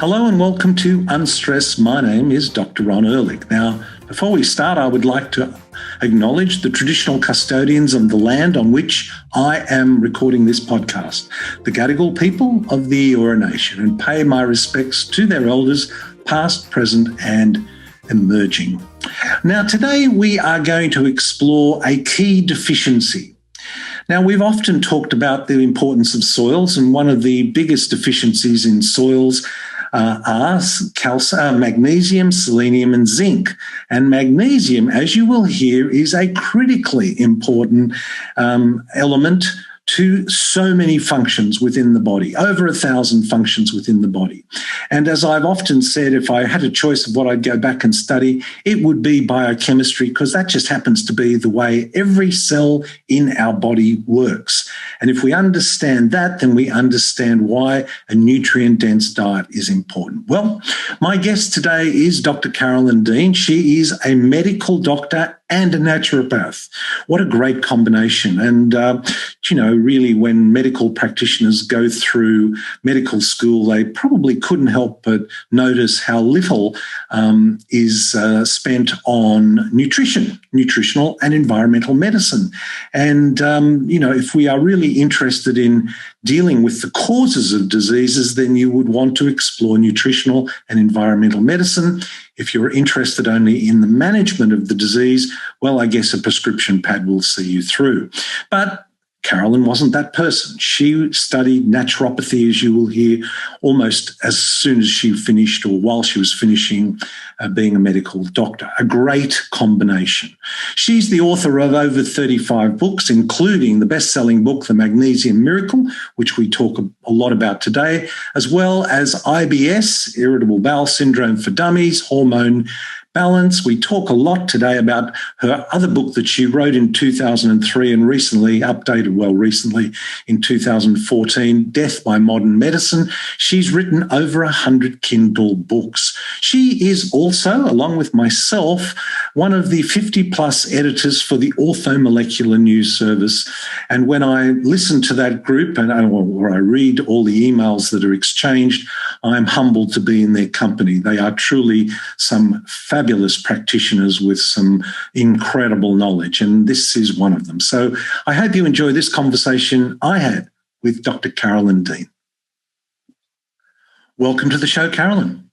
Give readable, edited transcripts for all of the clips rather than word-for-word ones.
Hello and welcome to Unstress. My name is Dr. Ron Ehrlich. Now, before we start, I would like to acknowledge the traditional custodians of the land on which I am recording this podcast, the Gadigal people of the Eora Nation, and pay my respects to their elders, past, present, and emerging. Now, today we are going to explore a key deficiency. Now, we've often talked about the importance of soils, and one of the biggest deficiencies in soils are magnesium, selenium, and zinc. And magnesium, as you will hear, is a critically important element to so many functions within the body, over 1,000 functions within the body. And as I've often said, if I had a choice of what I'd go back and study, it would be biochemistry, because that just happens to be the way every cell in our body works. And if we understand that, then we understand why a nutrient-dense diet is important. Well, my guest today is Dr. Carolyn Dean. She is a medical doctor and a naturopath. What a great combination. And, really, when medical practitioners go through medical school, they probably couldn't help but notice how little is spent on nutritional and environmental medicine. And, if we are really interested in dealing with the causes of diseases, then you would want to explore nutritional and environmental medicine. If you're interested only in the management of the disease, well, I guess a prescription pad will see you through. But Carolyn wasn't that person. She studied naturopathy, as you will hear, almost as soon as she finished, or while she was finishing being a medical doctor. A great combination. She's the author of over 35 books, including the best-selling book, The Magnesium Miracle, which we talk a lot about today, as well as IBS, Irritable Bowel Syndrome for Dummies, Hormone Balance. We talk a lot today about her other book that she wrote in 2003 and recently in 2014, Death by Modern Medicine. She's written over 100 Kindle books. She is also, along with myself, one of the 50-plus editors for the Orthomolecular News Service. And when I listen to that group or I read all the emails that are exchanged, I'm humbled to be in their company. They are truly some fabulous practitioners with some incredible knowledge, and this is one of them. So I hope you enjoy this conversation I had with Dr. Carolyn Dean. Welcome to the show, Carolyn.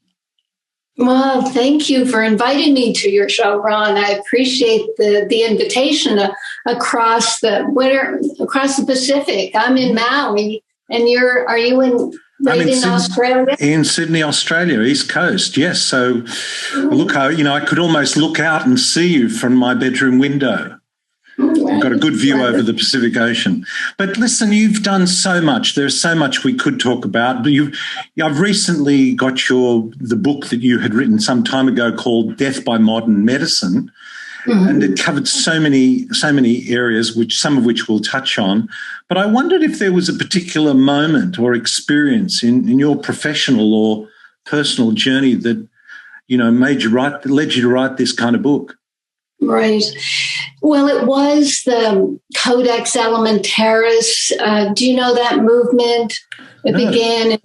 Well, thank you for inviting me to your show, Ron. I appreciate the invitation across the Pacific. I'm in Maui, and are you in Australia? In Sydney, Australia, East Coast, yes. So, look, I could almost look out and see you from my bedroom window. I've got a good view over the Pacific Ocean. But listen, you've done so much. There's so much we could talk about. I've recently got the book that you had written some time ago called Death by Modern Medicine. Mm-hmm. And it covered so many areas, some of which we'll touch on. But I wondered if there was a particular moment or experience in your professional or personal journey that, led you to write this kind of book. Right. Well, it was the Codex Alimentaris. Do you know that movement? It began in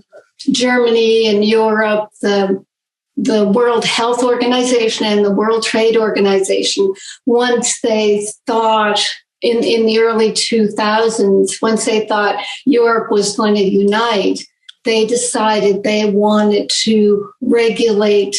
Germany and Europe, the World Health Organization and the World Trade Organization. Once they thought in the early 2000s, once they thought Europe was going to unite, they decided they wanted to regulate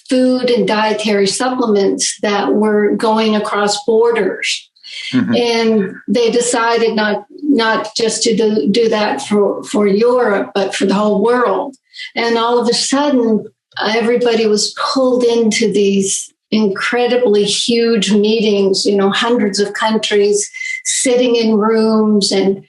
food and dietary supplements that were going across borders. Mm-hmm. And they decided not just to do that for Europe, but for the whole world. And all of a sudden, everybody was pulled into these incredibly huge meetings, hundreds of countries sitting in rooms and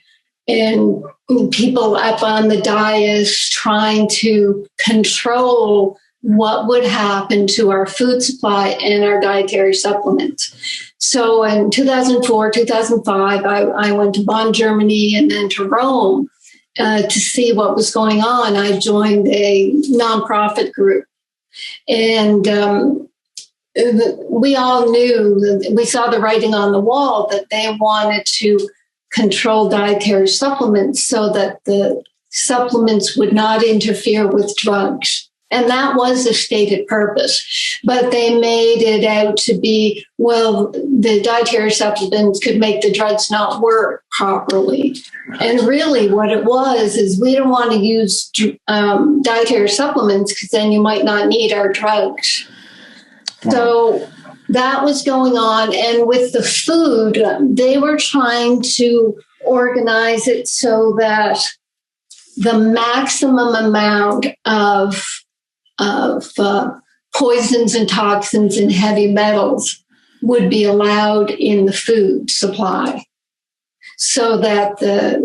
people up on the dais trying to control what would happen to our food supply and our dietary supplements. So in 2004, 2005, I went to Bonn, Germany, and then to Rome to see what was going on. I joined a nonprofit group. And we all knew, we saw the writing on the wall that they wanted to control dietary supplements so that the supplements would not interfere with drugs. And that was the stated purpose. But they made it out to be, well, the dietary supplements could make the drugs not work properly. And really what it was is we don't want to use dietary supplements because then you might not need our drugs. Wow. So that was going on. And with the food, they were trying to organize it so that the maximum amount of poisons and toxins and heavy metals would be allowed in the food supply, so that the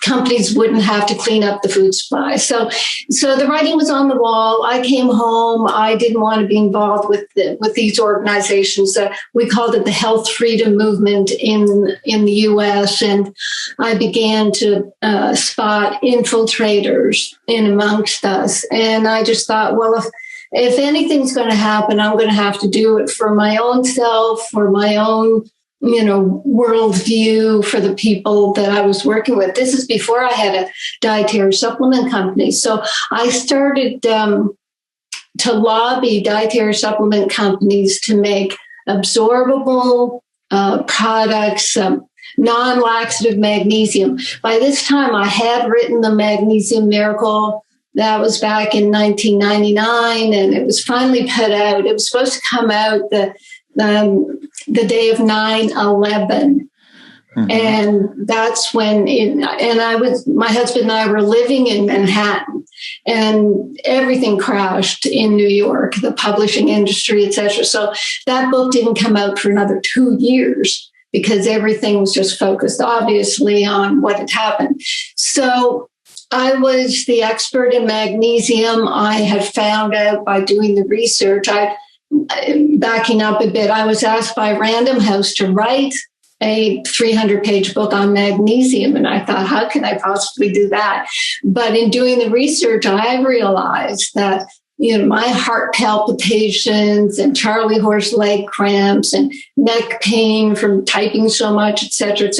companies wouldn't have to clean up the food supply. So the writing was on the wall. I came home. I didn't want to be involved with these organizations. We called it the health freedom movement in the U.S. And I began to spot infiltrators in amongst us. And I just thought, well, if anything's going to happen, I'm going to have to do it for my own self, for my own worldview, for the people that I was working with. This is before I had a dietary supplement company. So I started to lobby dietary supplement companies to make absorbable products, non-laxative magnesium. By this time, I had written the Magnesium Miracle. That was back in 1999, and it was finally put out. It was supposed to come out the day of 9/11. Mm-hmm. And that's when my husband and I were living in Manhattan, and everything crashed in New York, the publishing industry, et cetera. So that book didn't come out for another 2 years because everything was just focused, obviously, on what had happened. So I was the expert in magnesium. I had found out by doing the research. Backing up a bit, I was asked by Random House to write a 300-page book on magnesium. And I thought, how can I possibly do that? But in doing the research, I realized that, my heart palpitations and Charlie horse leg cramps and neck pain from typing so much, et cetera,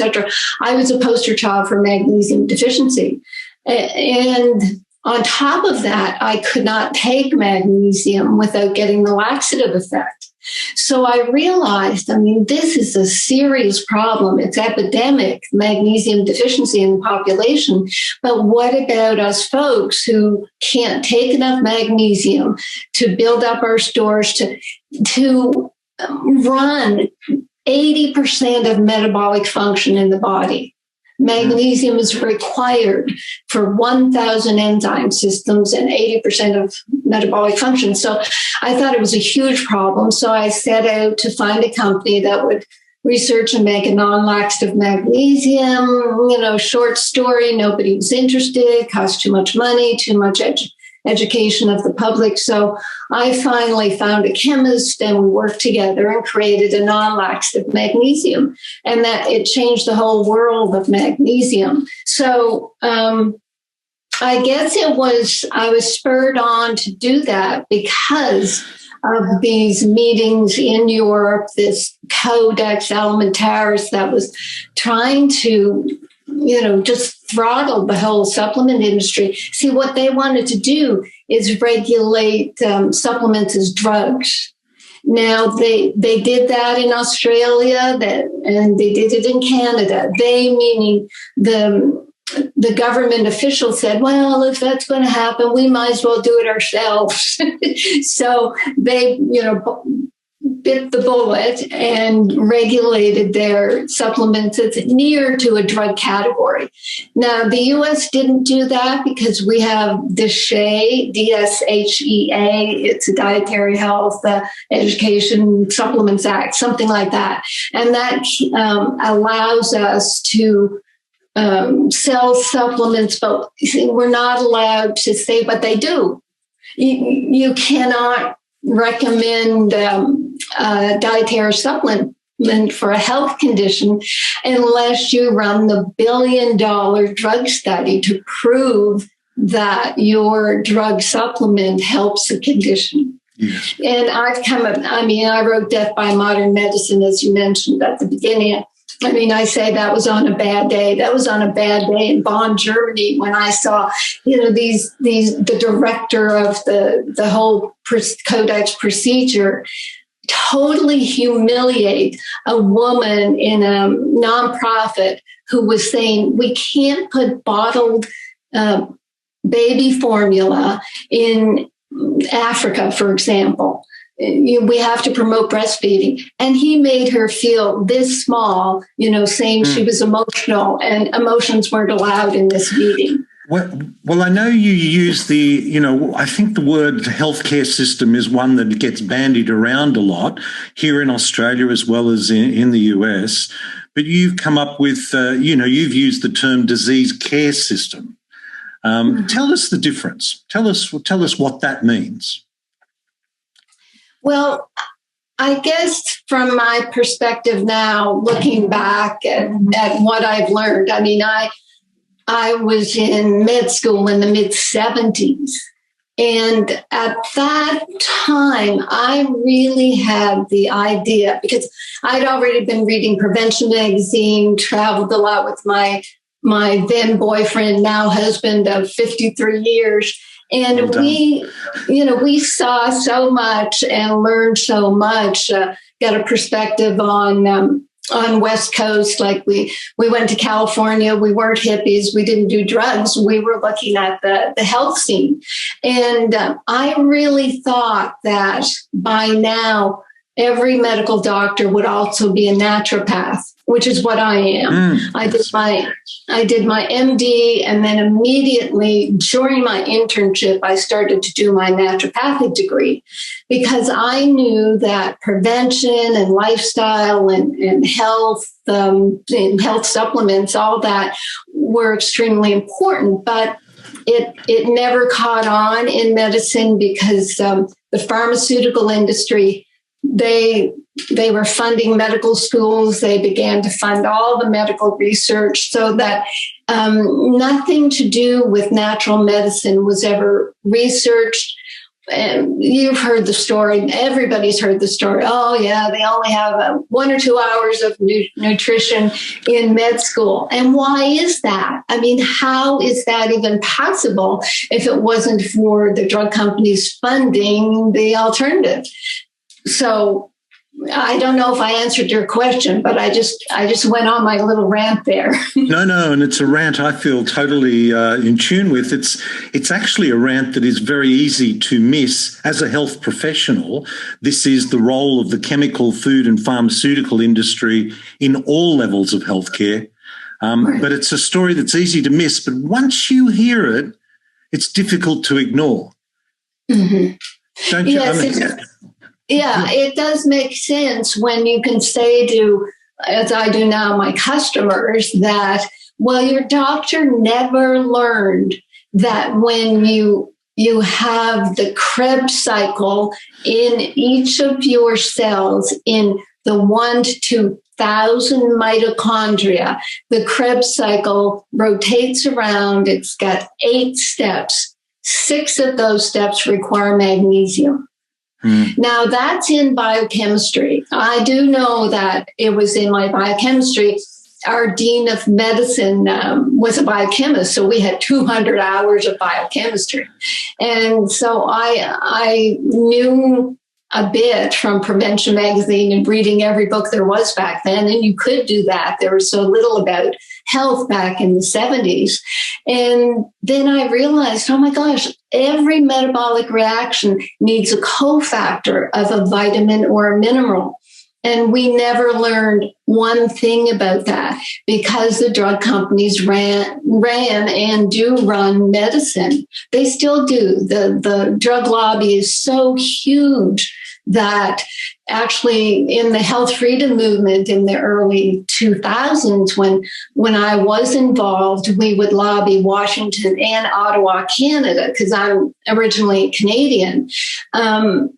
I was a poster child for magnesium deficiency. And on top of that, I could not take magnesium without getting the laxative effect. So I realized, this is a serious problem. It's epidemic, magnesium deficiency in the population. But what about us folks who can't take enough magnesium to build up our stores, to run 80% of metabolic function in the body? Magnesium is required for 1,000 enzyme systems and 80% of metabolic function. So I thought it was a huge problem. So I set out to find a company that would research and make a non-laxative magnesium. Short story, nobody was interested, cost too much money, too much education of the public. So I finally found a chemist, and we worked together and created a non-laxative magnesium, and that it changed the whole world of magnesium. So I guess I was spurred on to do that because of these meetings in Europe, this Codex Alimentarius that was trying to just throttle the whole supplement industry. See, what they wanted to do is regulate supplements as drugs. Now, they did that in Australia, and they did it in Canada. They, meaning the government officials, said, well, if that's going to happen, we might as well do it ourselves. So they, bit the bullet and regulated their supplements as near to a drug category. Now, the U.S. didn't do that because we have DSHEA, DSHEA. It's a Dietary Health Education Supplements Act, something like that. And that allows us to sell supplements, but we're not allowed to say what they do. You cannot recommend a dietary supplement for a health condition unless you run the $1 billion drug study to prove that your drug supplement helps a condition. Yes. And I wrote Death by Modern Medicine, as you mentioned at the beginning. I mean, I say that was on a bad day. That was on a bad day in Bonn, Germany, when I saw, the director of the whole Codex procedure totally humiliate a woman in a nonprofit who was saying, we can't put bottled baby formula in Africa, for example. We have to promote breastfeeding. And he made her feel this small, saying she was emotional and emotions weren't allowed in this meeting. Well, I know you use I think the word healthcare system is one that gets bandied around a lot here in Australia as well as in the US. But you've come up with, you've used the term disease care system. Tell us the difference. Tell us what that means. Well, I guess from my perspective now, looking back at what I've learned, I mean, I was in med school in the mid-70s. And at that time, I really had the idea, because I'd already been reading Prevention magazine, traveled a lot with my then boyfriend, now husband of 53 years. And we saw so much and learned so much, got a perspective on West Coast. Like we went to California, we weren't hippies, we didn't do drugs. We were looking at the health scene. And I really thought that by now, every medical doctor would also be a naturopath, which is what I am. I did my MD, and then immediately during my internship, I started to do my naturopathic degree, because I knew that prevention and lifestyle and health supplements, all that were extremely important. But it never caught on in medicine because the pharmaceutical industry, they were funding medical schools. They began to fund all the medical research, so that nothing to do with natural medicine was ever researched. And you've heard the story. Everybody's heard the story. Oh, yeah, they only have 1 or 2 hours of nutrition in med school. And why is that? I mean, how is that even possible if it wasn't for the drug companies funding the alternative? So I don't know if I answered your question, but I just went on my little rant there. No, and it's a rant I feel totally in tune with. It's actually a rant that is very easy to miss as a health professional. This is the role of the chemical, food and pharmaceutical industry in all levels of healthcare. But it's a story that's easy to miss. But once you hear it, it's difficult to ignore. Mm-hmm. Don't you? Yes, yeah, it does make sense when you can say to, as I do now, my customers that, well, your doctor never learned that when you have the Krebs cycle in each of your cells in the 1 to 2,000 mitochondria, the Krebs cycle rotates around. It's got 8 steps. 6 of those steps require magnesium. Now, that's in biochemistry. I do know that it was in my biochemistry. Our dean of medicine was a biochemist, so we had 200 hours of biochemistry. And so I knew a bit from Prevention magazine and reading every book there was back then. And you could do that. There was so little about health back in the 70s. And then I realized, oh my gosh, every metabolic reaction needs a cofactor of a vitamin or a mineral. And we never learned one thing about that because the drug companies ran and do run medicine. They still do. The drug lobby is so huge that actually in the health freedom movement in the early 2000s, when I was involved, we would lobby Washington and Ottawa, Canada, because I'm originally Canadian. And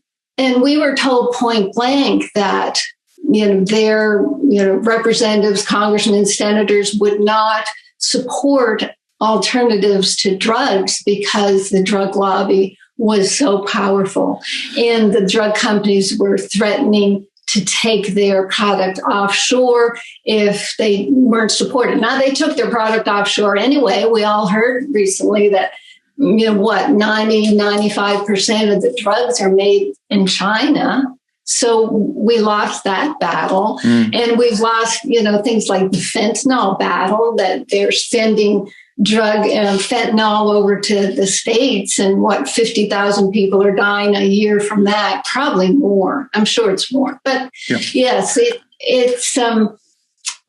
we were told point blank that, their, representatives, congressmen, senators would not support alternatives to drugs because the drug lobby was so powerful. And the drug companies were threatening to take their product offshore if they weren't supported. Now, they took their product offshore anyway. We all heard recently that, 95% of the drugs are made in China. So we lost that battle. And we've lost, things like the fentanyl battle, that they're sending drug fentanyl over to the States, and 50,000 people are dying a year from that, probably more. I'm sure it's more. But yes, it's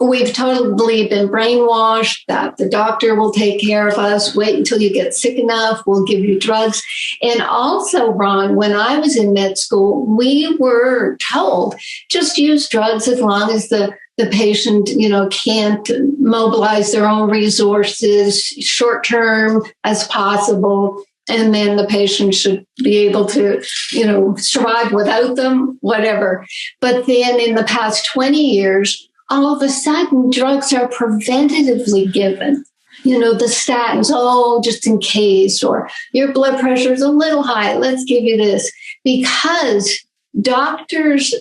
we've totally been brainwashed that the doctor will take care of us. Wait until you get sick enough. We'll give you drugs. And also, Ron, when I was in med school, we were told just use drugs as long as the patient, can't mobilize their own resources short term as possible. And then the patient should be able to, survive without them, whatever. But then in the past 20 years, all of a sudden, drugs are preventatively given. The statins, just in case, or your blood pressure is a little high, let's give you this. Because doctors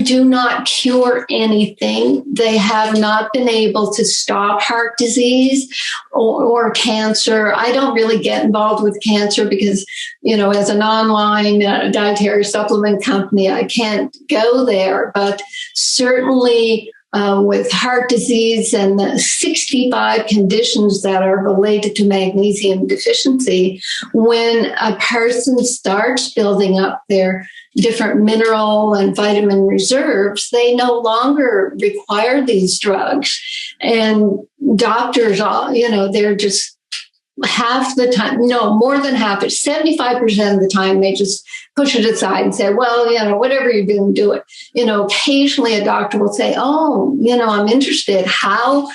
do not cure anything. They have not been able to stop heart disease or cancer. I don't really get involved with cancer because, as an online dietary supplement company, I can't go there. But certainly with heart disease and the 65 conditions that are related to magnesium deficiency, when a person starts building up their different mineral and vitamin reserves, they no longer require these drugs. And doctors, they're just half the time, more than half, 75% of the time, they just push it aside and say, well, whatever you're doing, do it. Occasionally a doctor will say, I'm interested. How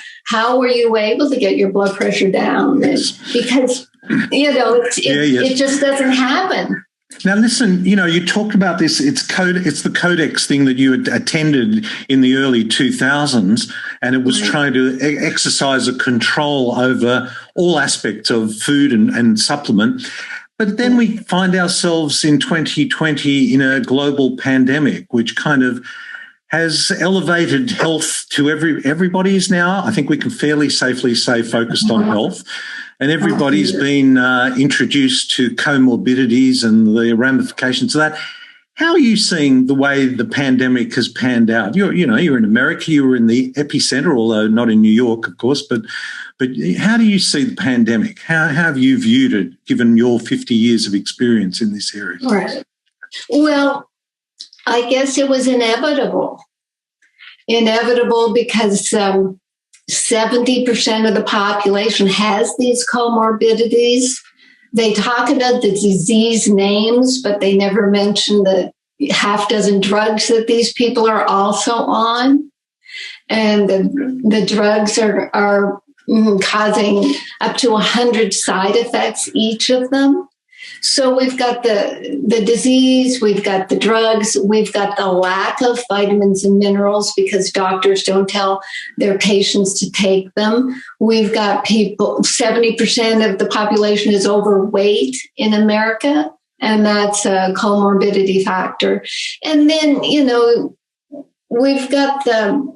were you able to get your blood pressure down? Because, it just doesn't happen. Now, listen, you talked about this. It's the Codex thing that you had attended in the early 2000s, and it was trying to exercise a control over all aspects of food and supplement. But then we find ourselves in 2020 in a global pandemic, which kind of has elevated health to everybody is now, I think we can fairly safely say, focused on health. And everybody's been introduced to comorbidities and the ramifications of that. How are you seeing the way the pandemic has panned out? You're in America, you were in the epicenter, although not in New York, of course. But how do you see the pandemic? How have you viewed it, given your 50 years of experience in this area? Right. Well, I guess it was inevitable. Inevitable because 70% of the population has these comorbidities. They talk about the disease names, but they never mention the half dozen drugs that these people are also on. And the drugs are causing up to 100 side effects, each of them. So we've got the disease, we've got the drugs, we've got the lack of vitamins and minerals because doctors don't tell their patients to take them. We've got 70% of the population is overweight in America, and that's a comorbidity factor. And then, we've got the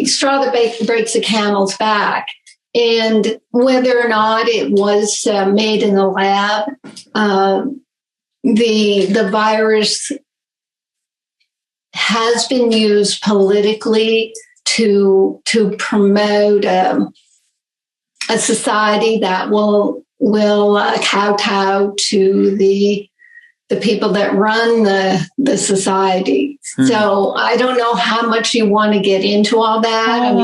straw that breaks the camel's back. And whether or not it was made in the lab, the virus has been used politically to promote a society that will kowtow to the people that run the society. So I don't know how much you want to get into all that.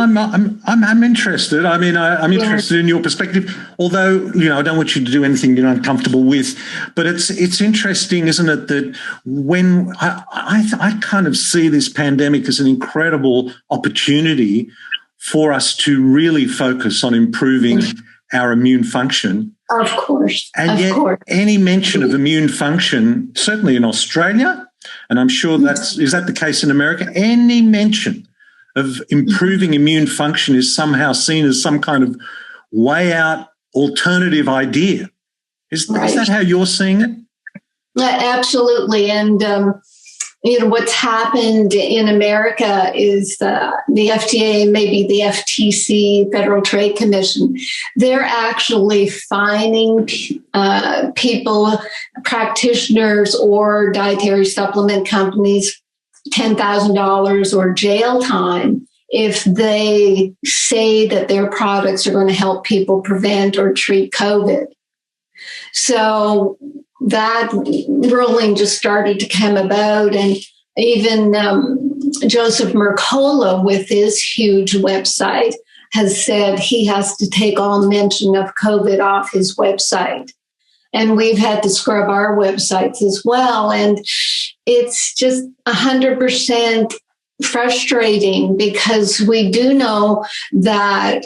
I'm interested. I mean, I'm interested in your perspective. Although I don't want you to do anything you're uncomfortable with. But it's interesting, isn't it, that when I kind of see this pandemic as an incredible opportunity for us to really focus on improving our immune function. Of course. And yet any mention of immune function, certainly in Australia, and I'm sure is that the case in America, any mention of improving immune function is somehow seen as some kind of way out alternative idea. Is that how you're seeing it? Absolutely. And what's happened in America is the FDA, maybe the FTC, Federal Trade Commission, they're actually fining people, practitioners or dietary supplement companies $10,000 or jail time if they say that their products are going to help people prevent or treat COVID. So that ruling just started to come about, and even Joseph Mercola, with his huge website, has said he has to take all mention of COVID off his website. And we've had to scrub our websites as well. And it's just 100% frustrating, because we do know that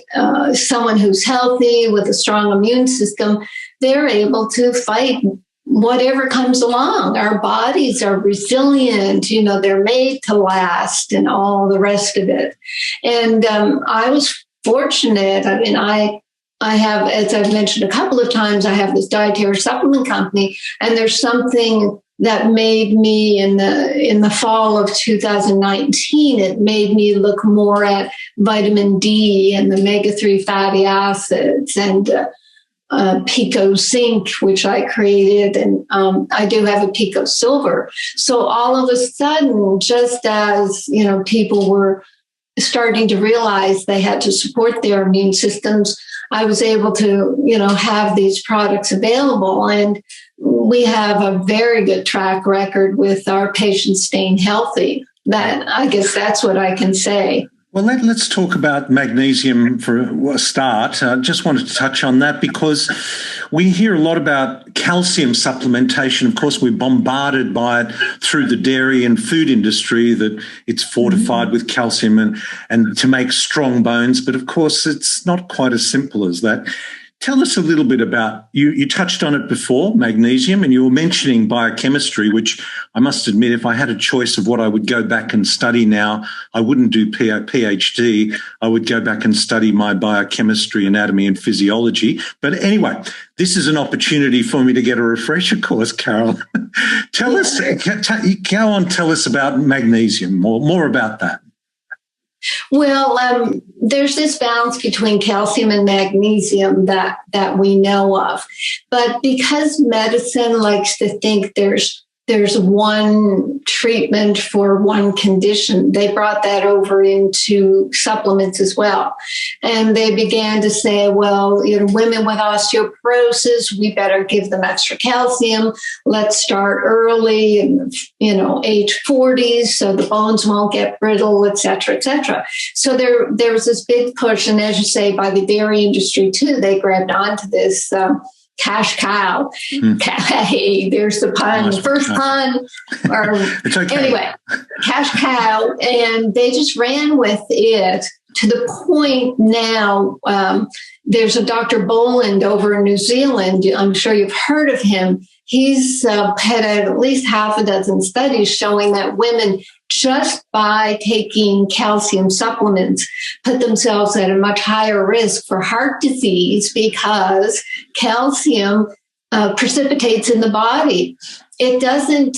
someone who's healthy with a strong immune system, they're able to fight whatever comes along. Our bodies are resilient, they're made to last and all the rest of it. And I was fortunate. I mean, I have, as I've mentioned a couple of times, I have this dietary supplement company, and there's something that made me in the fall of 2019, it made me look more at vitamin D and the omega-3 fatty acids and Pico Zinc, which I created, and I do have a Pico Silver. So all of a sudden, just as people were starting to realize they had to support their immune systems, I was able to have these products available, and we have a very good track record with our patients staying healthy. That, I guess that's what I can say. Well, let's talk about magnesium for a start. I just wanted to touch on that because we hear a lot about calcium supplementation. Of course, we're bombarded by it through the dairy and food industry, that it's fortified with calcium and to make strong bones. But of course, it's not quite as simple as that. Tell us a little bit about, you touched on it before, magnesium, and you were mentioning biochemistry, which I must admit, if I had a choice of what I would go back and study now, I wouldn't do PhD. I would go back and study my biochemistry, anatomy, and physiology. But anyway, this is an opportunity for me to get a refresher course, Carol. Tell us about magnesium, more about that. Well, there's this balance between calcium and magnesium that we know of. But because medicine likes to think there's one treatment for one condition, they brought that over into supplements as well. And they began to say, well, women with osteoporosis, we better give them extra calcium. Let's start early in, age 40s, so the bones won't get brittle, et cetera, et cetera. So there was this big push. And as you say, by the dairy industry too, they grabbed onto this cash cow. Hey, there's the pun. Nice first pun. Or it's okay. Anyway, cash cow. And they just ran with it to the point now. There's a Dr. Boland over in New Zealand. I'm sure you've heard of him. He's had at least half a dozen studies showing that women, just by taking calcium supplements, put themselves at a much higher risk for heart disease, because calcium precipitates in the body. It doesn't,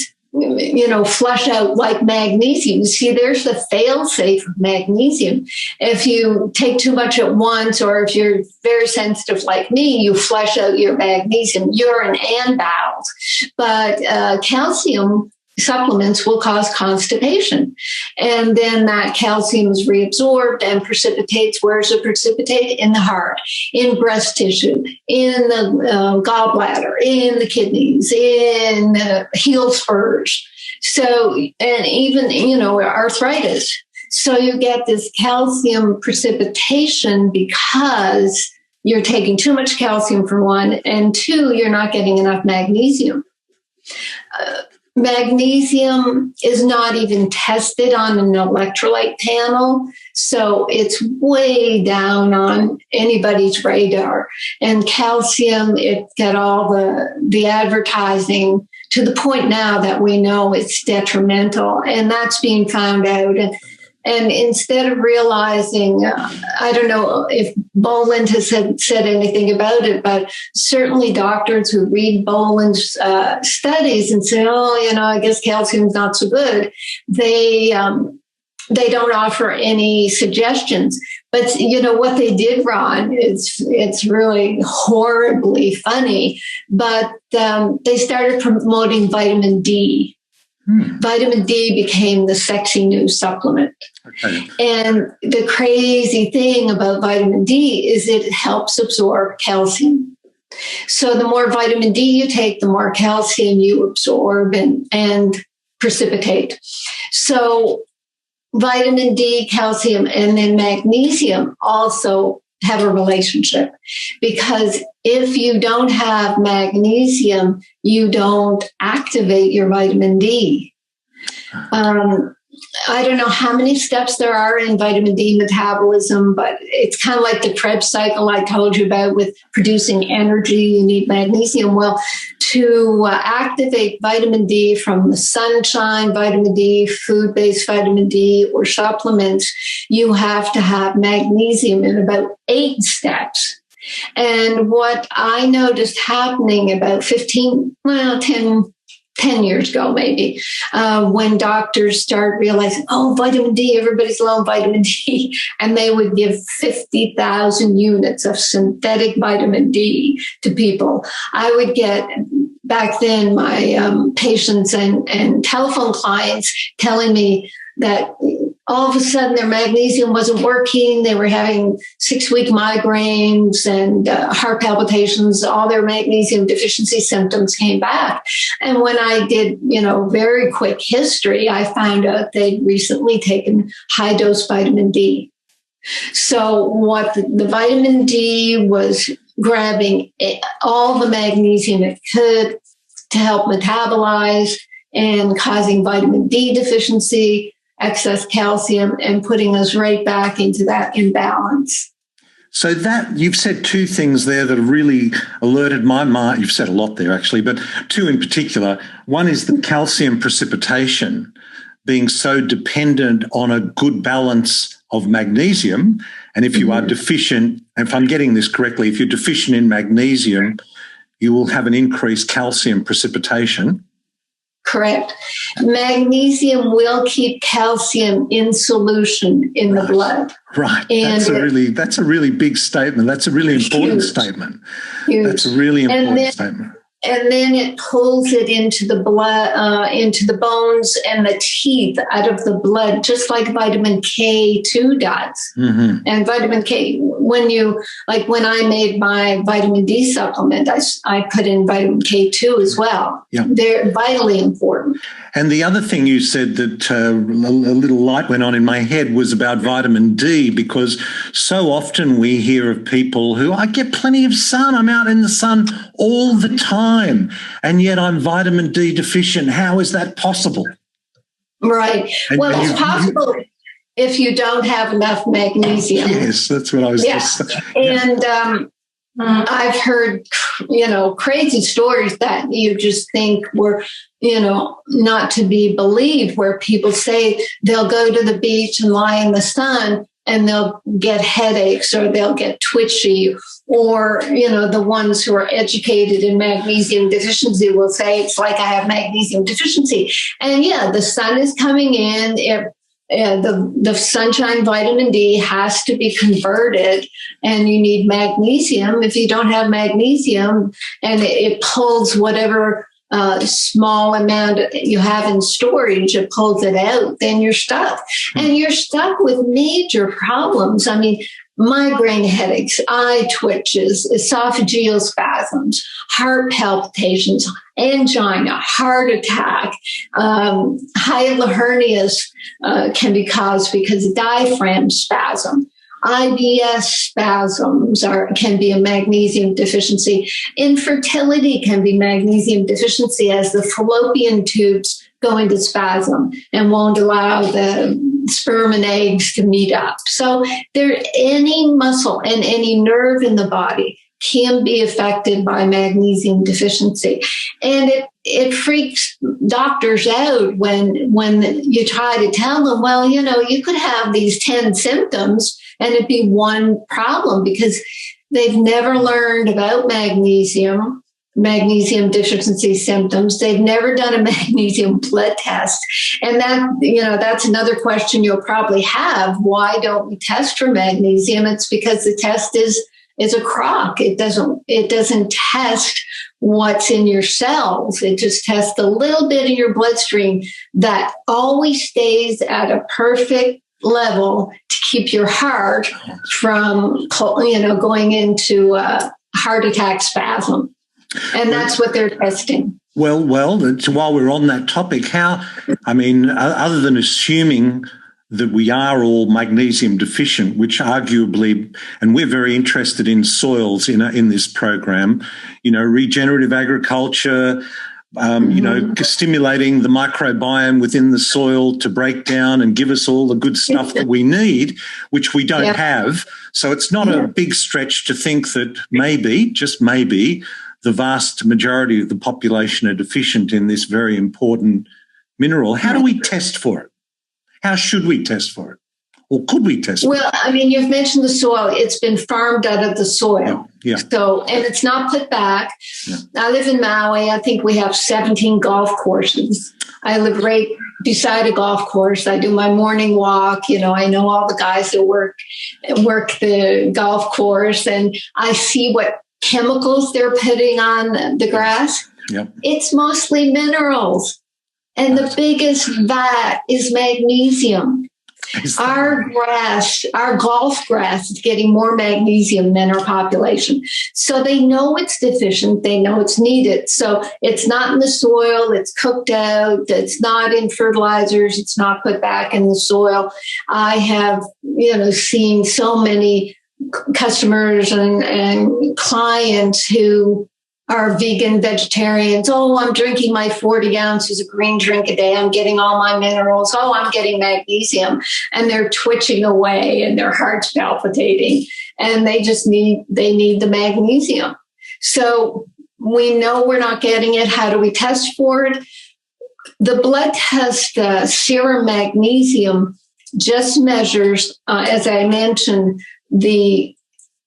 flush out like magnesium. You see, there's the fail-safe of magnesium. If you take too much at once, or if you're very sensitive like me, you flush out your magnesium, urine and bowels. But calcium supplements will cause constipation. And then that calcium is reabsorbed and precipitates. Where does it precipitate? In the heart, in breast tissue, in the gallbladder, in the kidneys, in the heel spurs. So, and even, arthritis. So you get this calcium precipitation because you're taking too much calcium for one, and two, you're not getting enough magnesium. Magnesium is not even tested on an electrolyte panel, so it's way down on anybody's radar. And calcium, it got all the advertising to the point now that we know it's detrimental, and that's being found out. And And instead of realizing, I don't know if Boland has said anything about it, but certainly doctors who read Boland's studies and say, oh, I guess calcium's not so good, they don't offer any suggestions. But what they did, Ron, it's really horribly funny. But they started promoting vitamin D. Vitamin D became the sexy new supplement. Okay. And the crazy thing about vitamin D is it helps absorb calcium. So the more vitamin D you take, the more calcium you absorb and precipitate. So vitamin D, calcium, and then magnesium also have a relationship, because if you don't have magnesium, you don't activate your vitamin D. I don't know how many steps there are in vitamin D metabolism, but it's kind of like the Krebs cycle I told you about with producing energy. You need magnesium. Well, to activate vitamin D from the sunshine, vitamin D, food-based vitamin D, or supplements, you have to have magnesium in about 8 steps. And what I noticed happening about 10 years ago, maybe, when doctors start realizing, oh, vitamin D, everybody's low on vitamin D, and they would give 50,000 units of synthetic vitamin D to people. I would get, back then, my patients and telephone clients telling me that all of a sudden their magnesium wasn't working. They were having 6-week migraines and heart palpitations. All their magnesium deficiency symptoms came back. And when I did, very quick history, I found out they'd recently taken high dose vitamin D. So what the vitamin D was grabbing all the magnesium it could to help metabolize and causing vitamin D deficiency, excess calcium, and putting us right back into that imbalance. So that you've said 2 things there that have really alerted my mind. You've said a lot there, actually, but 2 in particular. One is the calcium precipitation being so dependent on a good balance of magnesium. And if you are deficient, if I'm getting this correctly, if you're deficient in magnesium, you will have an increased calcium precipitation. Correct. Magnesium will keep calcium in solution in the blood. Right. And that's a really big statement. That's a really important statement. Huge. That's a really important statement. And then it pulls it into the blood, into the bones and the teeth out of the blood, just like vitamin K2 does. Mm-hmm. And vitamin K, when I made my vitamin D supplement, I put in vitamin K2 as well. Yeah. They're vitally important. And the other thing you said that a little light went on in my head was about vitamin D, because so often we hear of people who, I get plenty of sun, I'm out in the sun all the time, and yet I'm vitamin D deficient. How is that possible? Right. Well, it's possible if you don't have enough magnesium. Yes, that's what I was just saying. And I've heard, crazy stories that you just think were, not to be believed, where people say they'll go to the beach and lie in the sun and they'll get headaches or they'll get twitchy, or, the ones who are educated in magnesium deficiency will say it's like I have magnesium deficiency. And the sun is coming in. The sunshine vitamin D has to be converted, and you need magnesium. If you don't have magnesium and it pulls whatever small amount you have in storage, it pulls it out, then you're stuck. And you're stuck with major problems. I mean, migraine headaches, eye twitches, esophageal spasms, heart palpitations, angina, heart attack, hiatal hernias can be caused because of diaphragm spasm. IBS spasms can be a magnesium deficiency. Infertility can be magnesium deficiency, as the fallopian tubes go into spasm and won't allow the sperm and eggs to meet up. So any muscle and any nerve in the body can be affected by magnesium deficiency. And it freaks doctors out when you try to tell them, well, you could have these 10 symptoms and it'd be one problem, because they've never learned about magnesium deficiency symptoms. They've never done a magnesium blood test. And that's another question you'll probably have. Why don't we test for magnesium? It's because the test is a crock. It doesn't test what's in your cells. It just tests a little bit in your bloodstream that always stays at a perfect level to keep your heart from, going into a heart attack spasm. And that's what they're testing. Well, while we're on that topic, other than assuming that we are all magnesium deficient, which arguably, and we're very interested in soils in this program, regenerative agriculture, stimulating the microbiome within the soil to break down and give us all the good stuff that we need, which we don't have. So it's not a big stretch to think that maybe, just maybe, the vast majority of the population are deficient in this very important mineral. How do we test for it? How should we test for it? Or could we test for it? Well, you've mentioned the soil. It's been farmed out of the soil. Yeah. So, and it's not put back. Yeah. I live in Maui. I think we have 17 golf courses. I live right beside a golf course. I do my morning walk. I know all the guys that work the golf course, and I see what chemicals they're putting on the grass. Yep. It's mostly minerals. And the biggest vat is magnesium. Our golf grass is getting more magnesium than our population. So they know it's deficient. They know it's needed. So it's not in the soil. It's cooked out. It's not in fertilizers. It's not put back in the soil. I have, seen so many customers and clients who are vegan, vegetarians. Oh, I'm drinking my 40 ounces of green drink a day. I'm getting all my minerals. Oh, I'm getting magnesium. And they're twitching away and their heart's palpitating. And they need the magnesium. So we know we're not getting it. How do we test for it? The blood test, serum magnesium, just measures, as I mentioned, the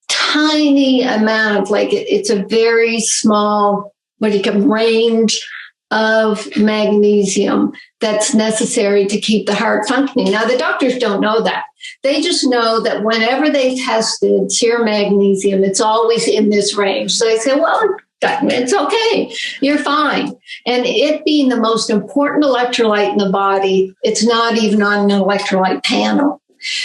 tiny amount, it's a very small, range of magnesium that's necessary to keep the heart functioning. Now, the doctors don't know that. They just know that whenever they tested serum magnesium, it's always in this range. So they say, well, it's okay. You're fine. And it being the most important electrolyte in the body, it's not even on an electrolyte panel.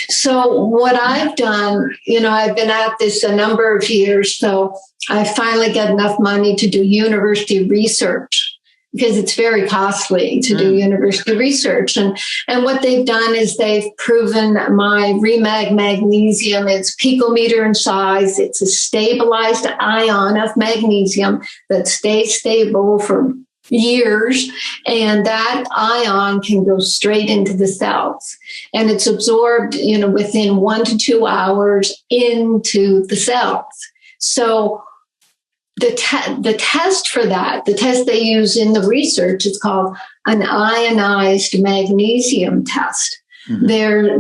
So what I've done, I've been at this a number of years, so I finally got enough money to do university research, because it's very costly to do university research. And what they've done is they've proven my Remag magnesium is picometer in size. It's a stabilized ion of magnesium that stays stable for years, and that ion can go straight into the cells, and it's absorbed, within 1 to 2 hours into the cells. So the test for that, the test they use in the research, is called an ionized magnesium test. Mm-hmm.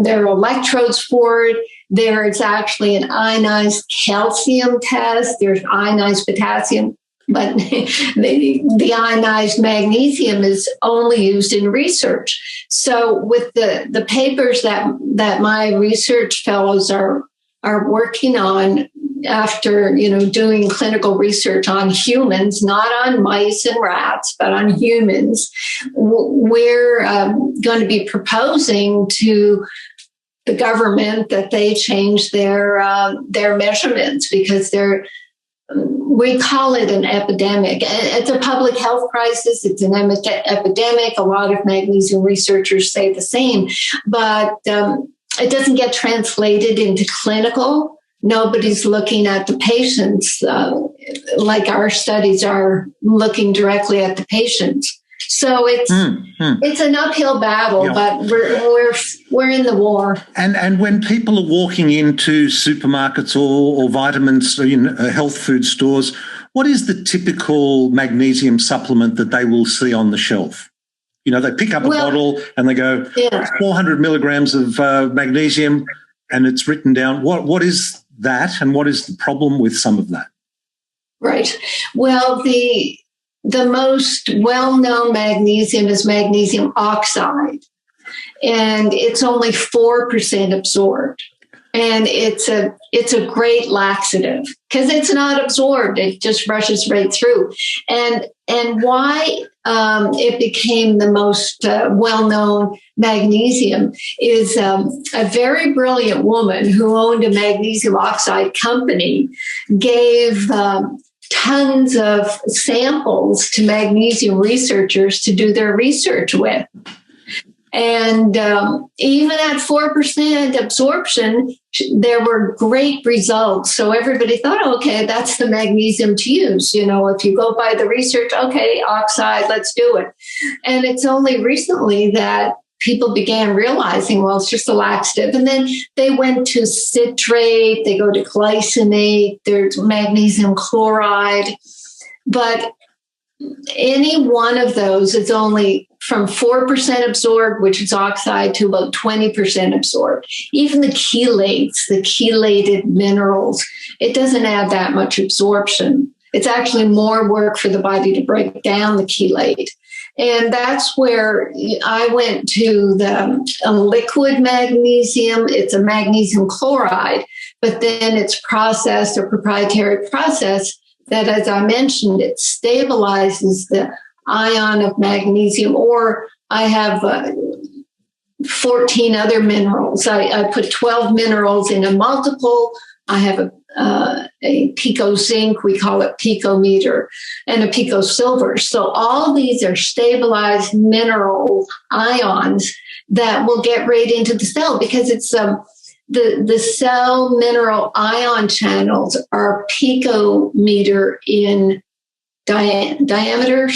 There are electrodes for it. There's actually an ionized calcium test. There's ionized potassium. But the ionized magnesium is only used in research. So with the papers that my research fellows are working on, after doing clinical research on humans, not on mice and rats, but on humans, we're going to be proposing to the government that they change their measurements, because we call it an epidemic. It's a public health crisis. It's an epidemic. A lot of magnesium researchers say the same, but it doesn't get translated into clinical. Nobody's looking at the patients like our studies are looking directly at the patients. So it's an uphill battle, but we're in the war. And when people are walking into supermarkets or vitamins, health food stores, what is the typical magnesium supplement that they will see on the shelf? You know, they pick up a bottle and they go, 400 milligrams of magnesium, and it's written down. What is that, and what is the problem with some of that? Right. Well, the most well-known magnesium is magnesium oxide, and it's only 4% absorbed. And it's a great laxative because it's not absorbed; it just rushes right through. And why it became the most well-known magnesium is a very brilliant woman who owned a magnesium oxide company gave tons of samples to magnesium researchers to do their research with. And even at 4% absorption, there were great results. So everybody thought, okay, that's the magnesium to use. You know, if you go by the research, okay, oxide, let's do it. And it's only recently that people began realizing, well, it's just a laxative. And then they went to citrate, they go to glycinate, there's magnesium chloride. But any one of those is only from 4% absorbed, which is oxide, to about 20% absorbed. Even the chelates, the chelated minerals, it doesn't have that much absorption. It's actually more work for the body to break down the chelate. And that's where I went to a liquid magnesium. It's a magnesium chloride, but then it's processed, a proprietary process that, as I mentioned, it stabilizes the ion of magnesium. Or I have 14 other minerals. I put 12 minerals in a multiple. I have a pico zinc, we call it picometer, and a pico silver. So all these are stabilized mineral ions that will get right into the cell, because it's the cell mineral ion channels are picometer in diameter.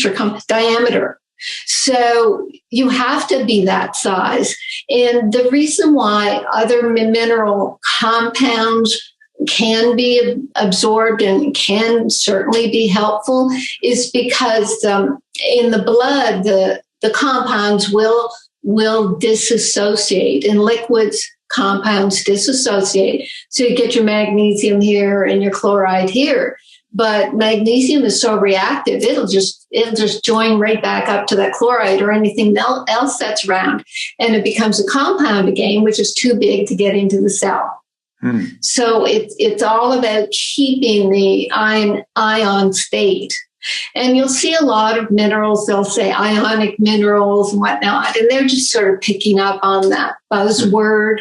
So you have to be that size. And the reason why other mineral compounds can be absorbed and can certainly be helpful is because in the blood, the compounds will disassociate. In liquids, compounds disassociate. So you get your magnesium here and your chloride here. But magnesium is so reactive, it'll just join right back up to that chloride or anything else that's around. And it becomes a compound again, which is too big to get into the cell. So it's all about keeping the ion state. And you'll see a lot of minerals, they'll say ionic minerals and whatnot, and they're just sort of picking up on that buzzword.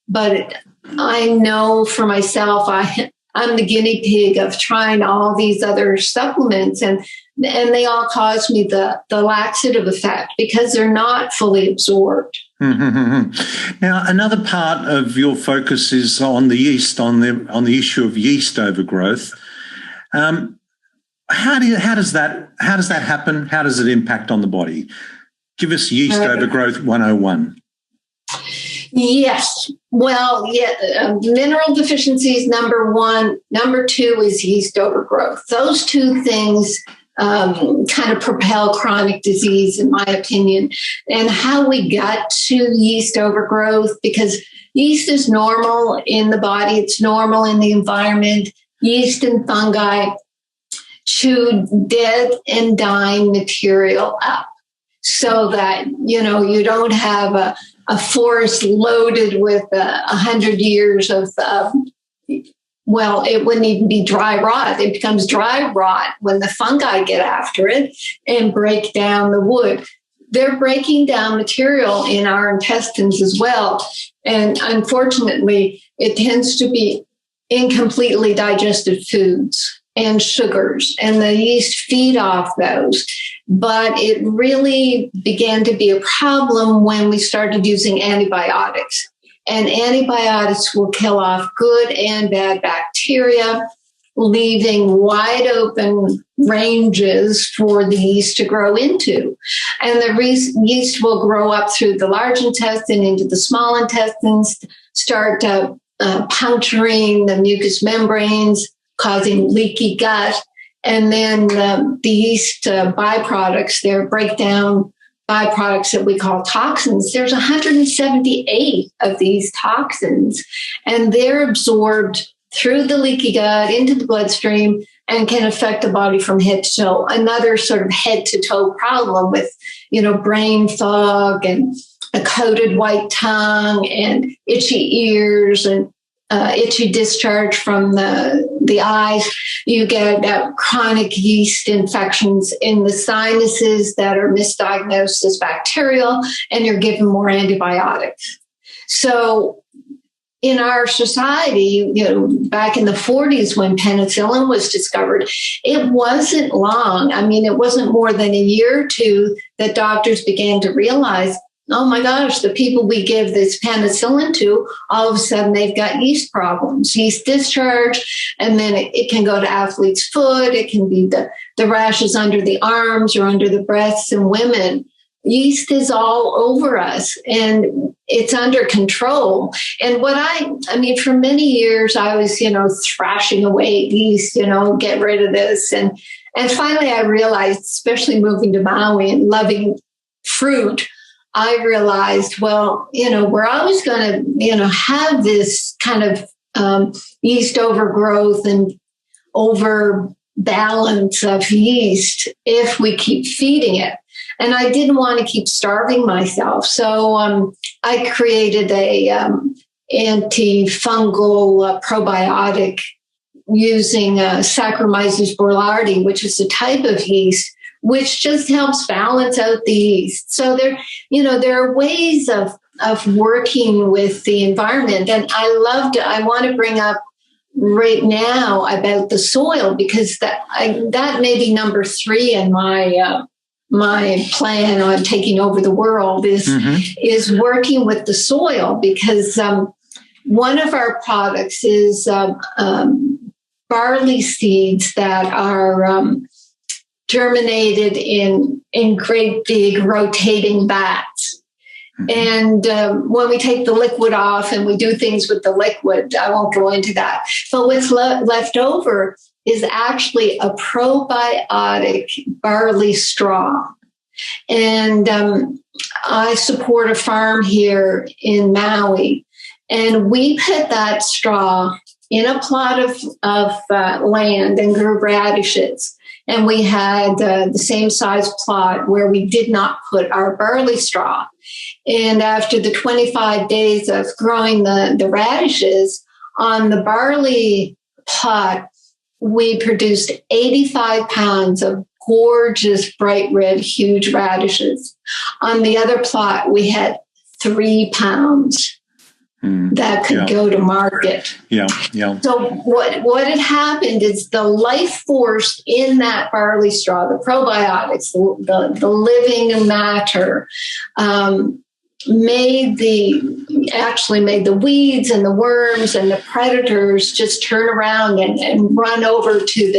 But I know for myself, I'm the guinea pig of trying all these other supplements, and they all cause me the laxative effect because they're not fully absorbed. Now, another part of your focus is on the yeast, on the issue of yeast overgrowth. How does that happen? How does it impact on the body? Give us yeast overgrowth 101. Yes. Well, mineral deficiency is number one. Number two is yeast overgrowth. Those two things kind of propel chronic disease, in my opinion. And how we got to yeast overgrowth, because yeast is normal in the body, it's normal in the environment. Yeast and fungi chew dead and dying material up so that, you don't have a forest loaded with 100 years of it wouldn't even be dry rot. It becomes dry rot when the fungi get after it and break down the wood. They're breaking down material in our intestines as well. And unfortunately, it tends to be incompletely digested foods and sugars, and the yeast feed off those. But it really began to be a problem when we started using antibiotics. And antibiotics will kill off good and bad bacteria, leaving wide open ranges for the yeast to grow into. And the yeast will grow up through the large intestine into the small intestines, start puncturing the mucous membranes, causing leaky gut. And then the yeast byproducts, their breakdown byproducts that we call toxins, there's 178 of these toxins, and they're absorbed through the leaky gut into the bloodstream and can affect the body from head to toe. Another sort of head to toe problem with, brain fog and a coated white tongue and itchy ears and itchy discharge from the eyes. You get chronic yeast infections in the sinuses that are misdiagnosed as bacterial, and you're given more antibiotics. So in our society, back in the 40s when penicillin was discovered, it wasn't long. I mean, it wasn't more than a year or two that doctors began to realize, oh my gosh, the people we give this penicillin to, all of a sudden they've got yeast problems, yeast discharge, and then it can go to athlete's foot. It can be the rashes under the arms or under the breasts in women. Yeast is all over us and it's under control. And for many years, I was, thrashing away at yeast, get rid of this. And finally I realized, especially moving to Maui and loving fruit, I realized, we're always going to, have this kind of yeast overgrowth and overbalance of yeast if we keep feeding it. And I didn't want to keep starving myself. So I created a antifungal probiotic using Saccharomyces boulardii, which is a type of yeast, which just helps balance out the yeast. So there are ways of working with the environment. And I want to bring up right now about the soil, because that may be number 3 in my plan on taking over the world is working with the soil, because one of our products is barley seeds that are germinated in great big rotating vats. And when we take the liquid off and we do things with the liquid, I won't go into that. But what's left over is actually a probiotic barley straw. And I support a farm here in Maui, and we put that straw in a plot of land and grew radishes. And we had the same size plot where we did not put our barley straw. And after the 25 days of growing the radishes on the barley plot, we produced 85 pounds of gorgeous, bright red, huge radishes. On the other plot, we had 3 pounds that could go to market. Yeah. So what had happened is the life force in that barley straw, the probiotics, the living matter, made the weeds and the worms and the predators just turn around and run over to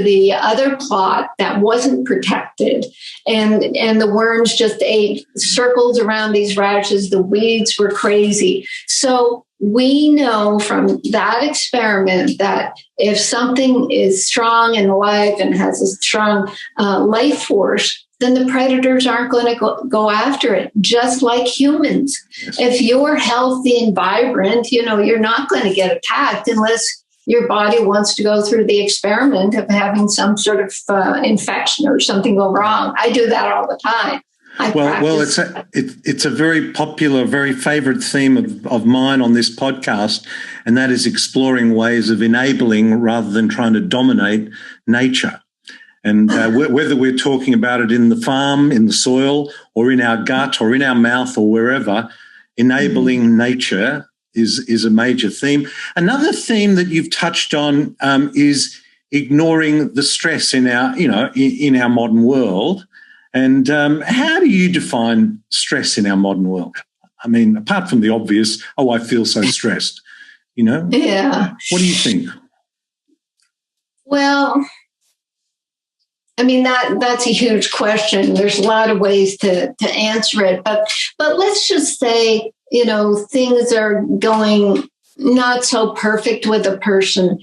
the other plot that wasn't protected. And the worms just ate circles around these radishes. The weeds were crazy. So we know from that experiment that if something is strong and alive and has a strong life force, then the predators aren't going to go after it, just like humans. Yes. If you're healthy and vibrant, you're not going to get attacked unless your body wants to go through the experiment of having some sort of infection or something go wrong. I do that all the time. It's a very popular, very favorite theme of mine on this podcast, and that is exploring ways of enabling rather than trying to dominate nature. And whether we're talking about it in the farm, in the soil, or in our gut, or in our mouth, or wherever, enabling nature is a major theme. Another theme that you've touched on is ignoring the stress in our, in our modern world. And how do you define stress in our modern world? I mean, apart from the obvious, I feel so stressed, Yeah. What do you think? Well, I mean, that's a huge question. There's a lot of ways to answer it. But let's just say, things are going not so perfect with a person.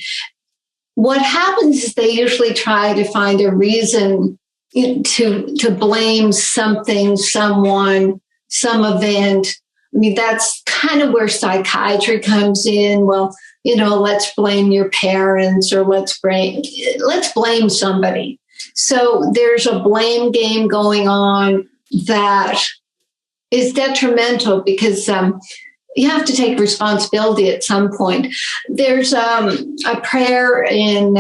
what happens is they usually try to find a reason to blame something, someone, some event. I mean, that's kind of where psychiatry comes in. Well, let's blame your parents, or let's blame somebody. So there's a blame game going on that is detrimental, because you have to take responsibility at some point. There's a prayer in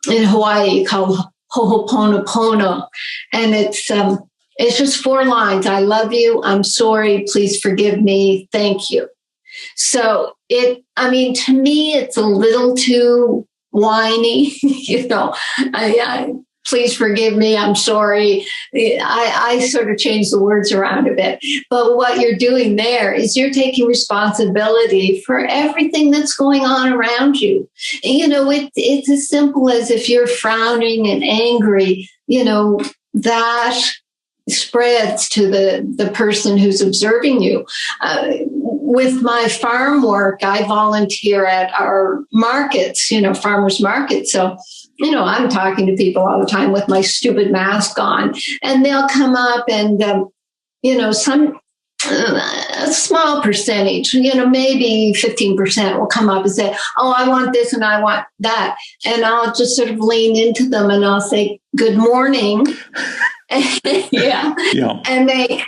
Hawaii called Ho'oponopono, and it's just 4 lines. I love you. I'm sorry. Please forgive me. Thank you. So to me, it's a little too whiny. Please forgive me. I'm sorry. I sort of changed the words around a bit. But what you're doing there is you're taking responsibility for everything that's going on around you. It's as simple as if you're frowning and angry, that spreads to the person who's observing you. With my farm work, I volunteer at our markets, farmers markets. So, I'm talking to people all the time with my stupid mask on, and they'll come up and, a small percentage, maybe 15% will come up and say, oh, I want this and I want that. And I'll just sort of lean into them and I'll say, good morning. Yeah. And they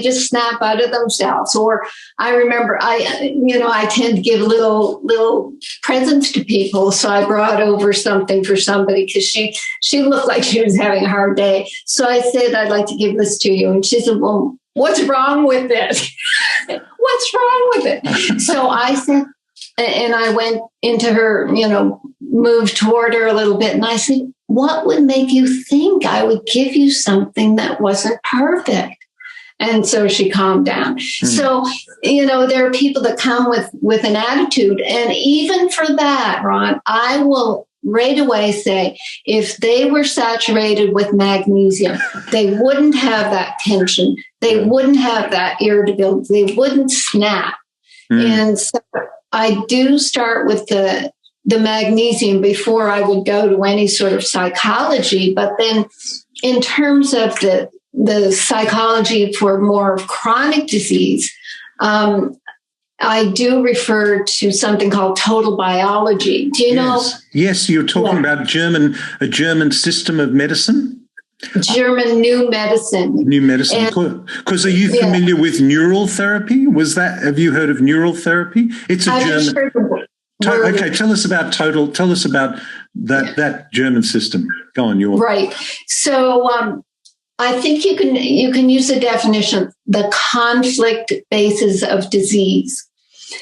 just snap out of themselves. Or I remember I tend to give little presents to people. So I brought over something for somebody because she looked like she was having a hard day. So I said, I'd like to give this to you. And she said, well, what's wrong with this? What's wrong with it? So I said, and I went into her, moved toward her a little bit. And I said, what would make you think I would give you something that wasn't perfect? And so she calmed down. So, there are people that come with an attitude. And even for that, Ron, I will right away say, if they were saturated with magnesium, they wouldn't have that tension. They wouldn't have that irritability. They wouldn't snap. And so I do start with the magnesium before I would go to any sort of psychology. But then in terms of the psychology for more chronic disease, I do refer to something called total biology. Do you know? Yes, you're talking about a German system of medicine? German new medicine. New medicine. Because are you familiar with neural therapy? Have you heard of neural therapy? It's a German. Okay, tell us about that German system. Go on, right. So I think you can use the definition, the conflict basis of disease.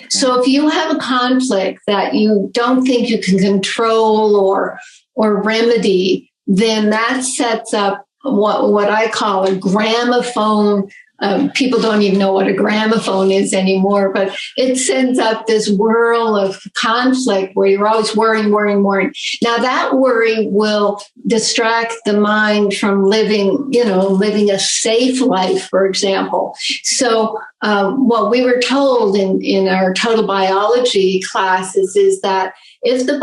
So if you have a conflict that you don't think you can control or remedy, then that sets up what I call a gramophone. People don't even know what a gramophone is anymore, but it sends up this whirl of conflict where you're always worrying. Now that worry will distract the mind from living a safe life, for example. So what we were told in our total biology classes is that if the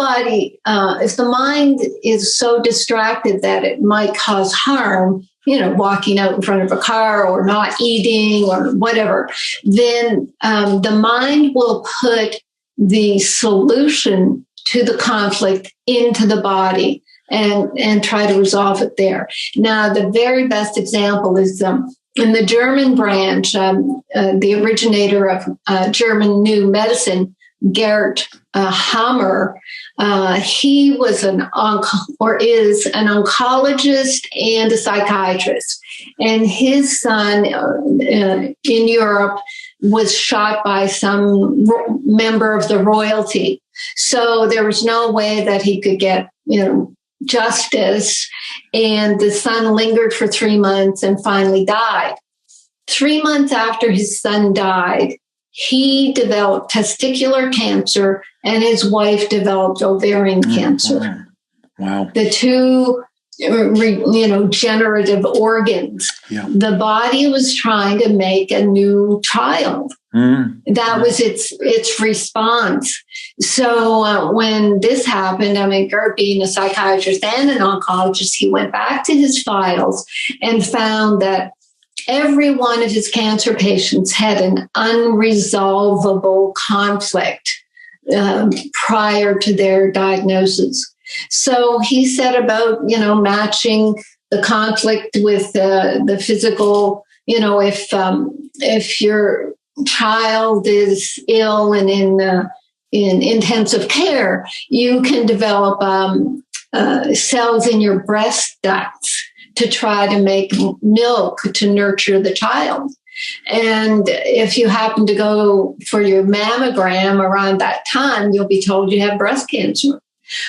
mind is so distracted that it might cause harm, walking out in front of a car or not eating or whatever, then the mind will put the solution to the conflict into the body and try to resolve it there. Now, the very best example is in the German branch, the originator of German new medicine, Gerd Hammer. He was is an oncologist and a psychiatrist. And his son in Europe was shot by some member of the royalty. So there was no way that he could get, justice. And the son lingered for 3 months and finally died. 3 months after his son died, he developed testicular cancer and his wife developed ovarian cancer. Wow. The two generative organs. Yeah. The body was trying to make a new child. That was its response. So when this happened, Gert, being a psychiatrist and an oncologist, he went back to his files and found that every one of his cancer patients had an unresolvable conflict prior to their diagnosis. So he set about, matching the conflict with the physical. If your child is ill and in intensive care, you can develop cells in your breast ducts to try to make milk to nurture the child. And if you happen to go for your mammogram around that time, you'll be told you have breast cancer.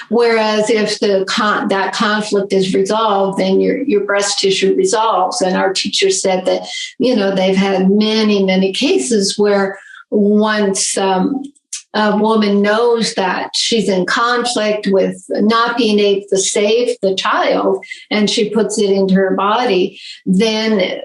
Whereas if that conflict is resolved, then your breast tissue resolves. And our teacher said that, they've had many, many cases where once a woman knows that she's in conflict with not being able to save the child and she puts it into her body, then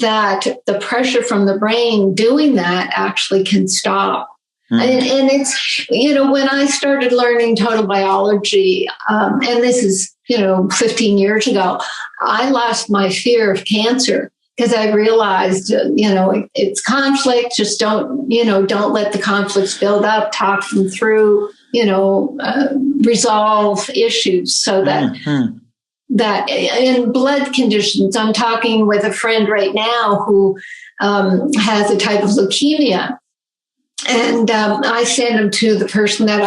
that the pressure from the brain doing that actually can stop. And it's, when I started learning total biology, and this is, 15 years ago, I lost my fear of cancer because I realized, it's conflict. Just don't let the conflicts build up, talk them through, resolve issues so that in blood conditions, I'm talking with a friend right now who has a type of leukemia. And I send him to the person that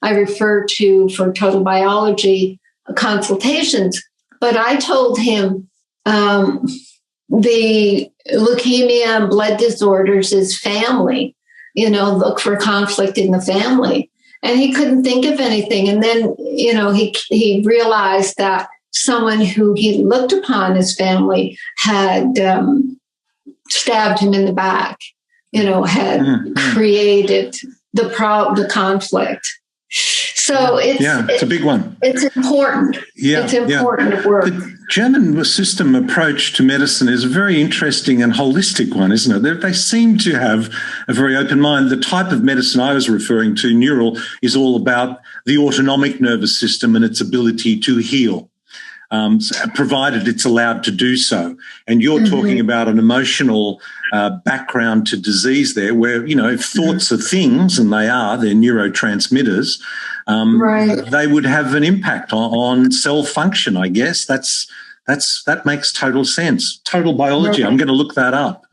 I refer to for total biology consultations. But I told him the leukemia and blood disorders is family. Look for conflict in the family. And he couldn't think of anything. And then, he realized that someone who he looked upon as family had stabbed him in the back. Had created the conflict. So it's a big one. It's important. Yeah, it's important work. The German system approach to medicine is a very interesting and holistic one, isn't it? They seem to have a very open mind. The type of medicine I was referring to, neural, is all about the autonomic nervous system and its ability to heal. Provided it's allowed to do so. And you're talking about an emotional background to disease there where, if thoughts are things, and they're neurotransmitters, they would have an impact on cell function, I guess. That makes total sense. Total biology. I'm going to look that up.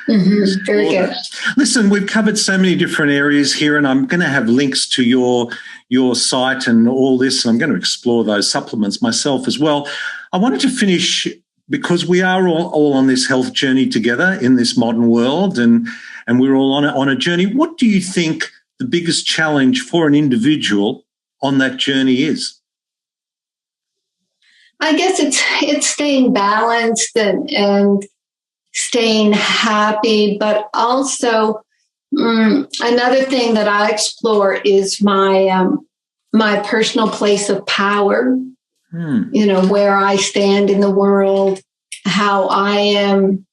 Very good. Listen, we've covered so many different areas here, and I'm going to have links to your site and all this, and I'm going to explore those supplements myself as well. I wanted to finish because we are all on this health journey together in this modern world, and we're all on a journey. What do you think the biggest challenge for an individual on that journey is? I guess it's staying balanced and staying happy, but also another thing that I explore is my personal place of power. Where I stand in the world, how I am,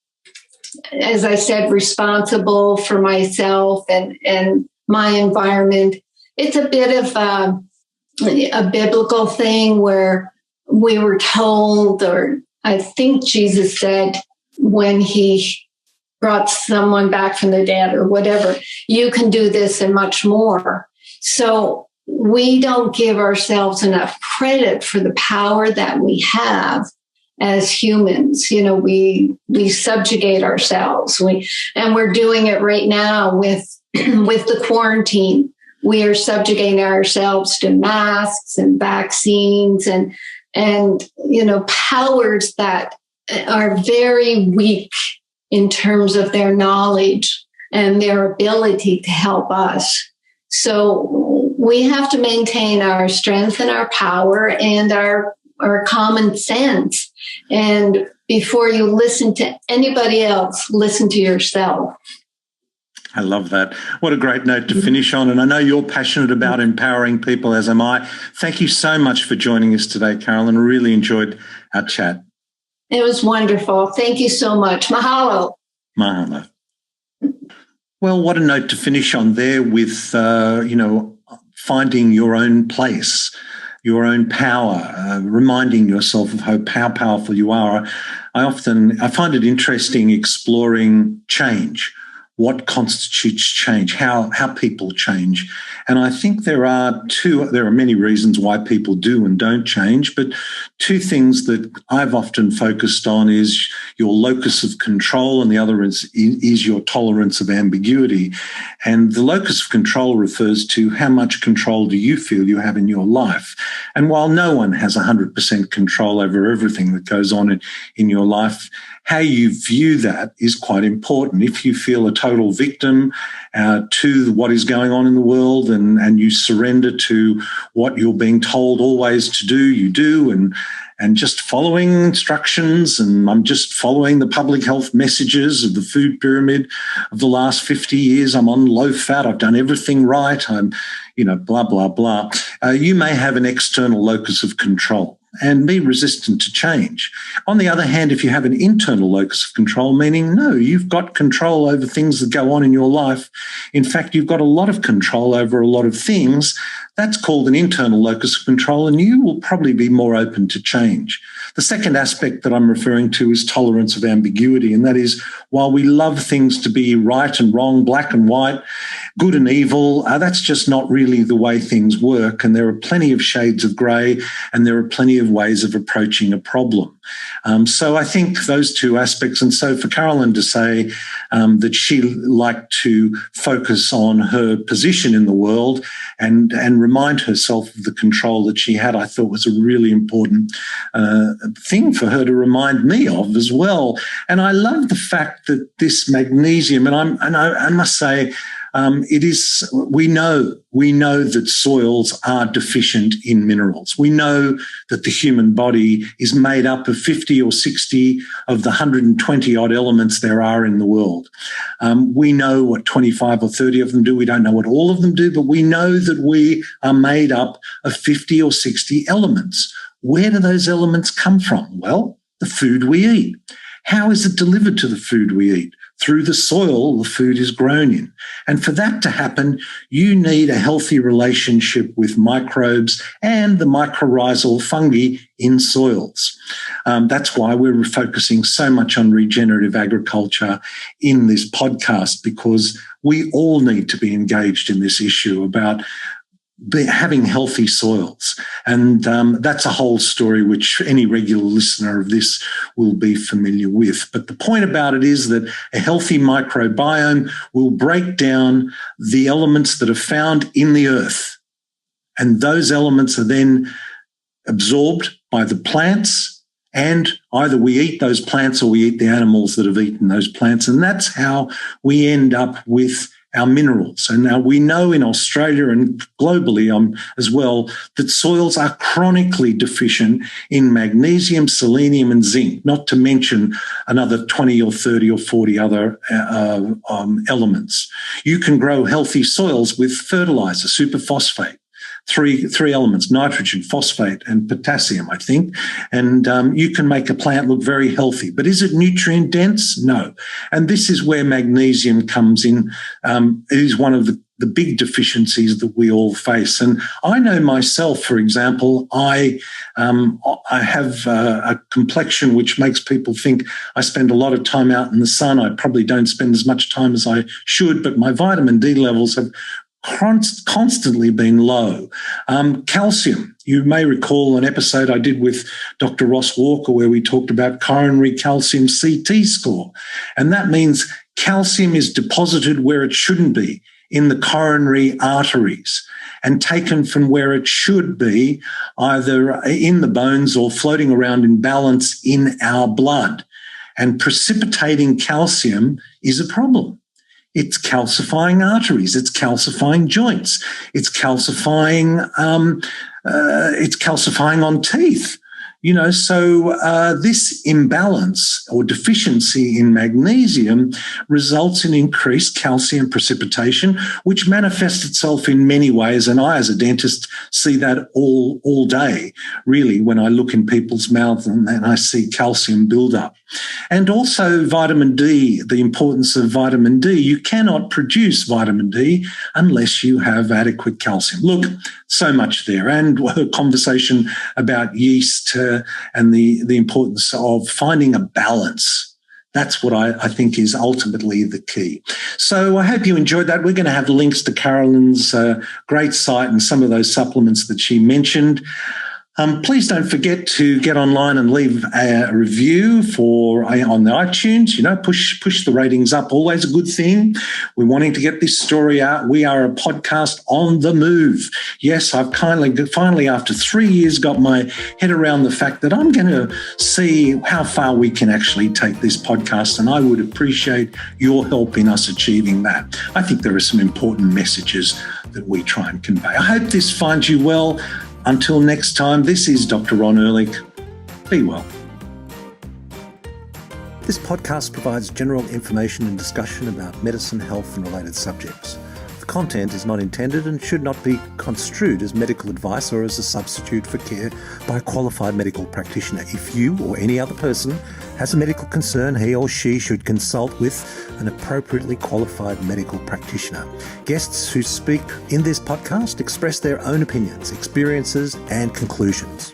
as I said, responsible for myself and my environment. It's a bit of a biblical thing where we were told, or I think Jesus said when he brought someone back from the dead or whatever, you can do this and much more. So we don't give ourselves enough credit for the power that we have as humans. We subjugate ourselves. We're doing it right now with the quarantine. We are subjugating ourselves to masks and vaccines and powers that are very weak in terms of their knowledge and their ability to help us. So we have to maintain our strength and our power and our common sense. And before you listen to anybody else, listen to yourself. I love that. What a great note to finish on. And I know you're passionate about empowering people, as am I. Thank you so much for joining us today, Carolyn. I really enjoyed our chat. It was wonderful. Thank you so much. Mahalo. Mahalo. Well, what a note to finish on there with, finding your own place, your own power, reminding yourself of how powerful you are. I find it interesting exploring change. What constitutes change, how people change. And I think there are many reasons why people do and don't change, but two things that I've often focused on is your locus of control, and the other is your tolerance of ambiguity. And the locus of control refers to how much control do you feel you have in your life. And while no one has 100% control over everything that goes on in your life, how you view that is quite important. If you feel a total victim to what is going on in the world and you surrender to what you're being told always to do, you do, and just following instructions, and I'm just following the public health messages of the food pyramid of the last 50 years. I'm on low fat. I've done everything right. I'm, blah, blah, blah. You may have an external locus of control and be resistant to change. On the other hand, if you have an internal locus of control, meaning, no, you've got control over things that go on in your life. In fact, you've got a lot of control over a lot of things. That's called an internal locus of control, and you will probably be more open to change. The second aspect that I'm referring to is tolerance of ambiguity, and that is, while we love things to be right and wrong, black and white, good and evil, that's just not really the way things work, and there are plenty of shades of grey, and there are plenty of ways of approaching a problem. So I think those two aspects, and so for Carolyn to say that she liked to focus on her position in the world and remind herself of the control that she had, I thought was a really important thing for her to remind me of as well. And I love the fact that this magnesium, and I must say, we know that soils are deficient in minerals. We know that the human body is made up of 50 or 60 of the 120 odd elements there are in the world. We know what 25 or 30 of them do. We don't know what all of them do, but we know that we are made up of 50 or 60 elements. Where do those elements come from? Well, the food we eat. How is it delivered to the food we eat? Through the soil the food is grown in. And for that to happen, you need a healthy relationship with microbes and the mycorrhizal fungi in soils. That's why we're focusing so much on regenerative agriculture in this podcast, because we all need to be engaged in this issue about having healthy soils. And that's a whole story which any regular listener of this will be familiar with. But the point about it is that a healthy microbiome will break down the elements that are found in the earth. And those elements are then absorbed by the plants, and either we eat those plants or we eat the animals that have eaten those plants. And that's how we end up with our minerals. And now we know in Australia and globally as well that soils are chronically deficient in magnesium, selenium and zinc, not to mention another 20 or 30 or 40 other elements. You can grow healthy soils with fertilizer, superphosphate. Three elements, nitrogen, phosphate, and potassium, I think. And you can make a plant look very healthy. But is it nutrient dense? No. And this is where magnesium comes in. It is one of the big deficiencies that we all face. And I know myself, for example, I have a complexion which makes people think I spend a lot of time out in the sun. I probably don't spend as much time as I should, but my vitamin D levels have constantly been low. Calcium. You may recall an episode I did with Dr. Ross Walker where we talked about coronary calcium CT score. And that means calcium is deposited where it shouldn't be, in the coronary arteries, and taken from where it should be, either in the bones or floating around in balance in our blood. And precipitating calcium is a problem. It's calcifying arteries. It's calcifying joints. It's calcifying on teeth. So this imbalance or deficiency in magnesium results in increased calcium precipitation, which manifests itself in many ways. And I, as a dentist, see that all day, really, when I look in people's mouths and I see calcium buildup. And also vitamin D, the importance of vitamin D. You cannot produce vitamin D unless you have adequate calcium. Look, so much there. And a conversation about yeast and the importance of finding a balance. That's what I think is ultimately the key. So I hope you enjoyed that. We're going to have links to Carolyn's great site and some of those supplements that she mentioned. Please don't forget to get online and leave a review on the iTunes. Push the ratings up. Always a good thing. We're wanting to get this story out. We are a podcast on the move. Yes, I've finally, after 3 years, got my head around the fact that I'm going to see how far we can actually take this podcast, and I would appreciate your help in us achieving that. I think there are some important messages that we try and convey. I hope this finds you well. Until next time, this is Dr. Ron Ehrlich. Be well. This podcast provides general information and discussion about medicine, health, and related subjects. The content is not intended and should not be construed as medical advice or as a substitute for care by a qualified medical practitioner. If you or any other person has a medical concern, he or she should consult with an appropriately qualified medical practitioner. Guests who speak in this podcast express their own opinions, experiences, and conclusions.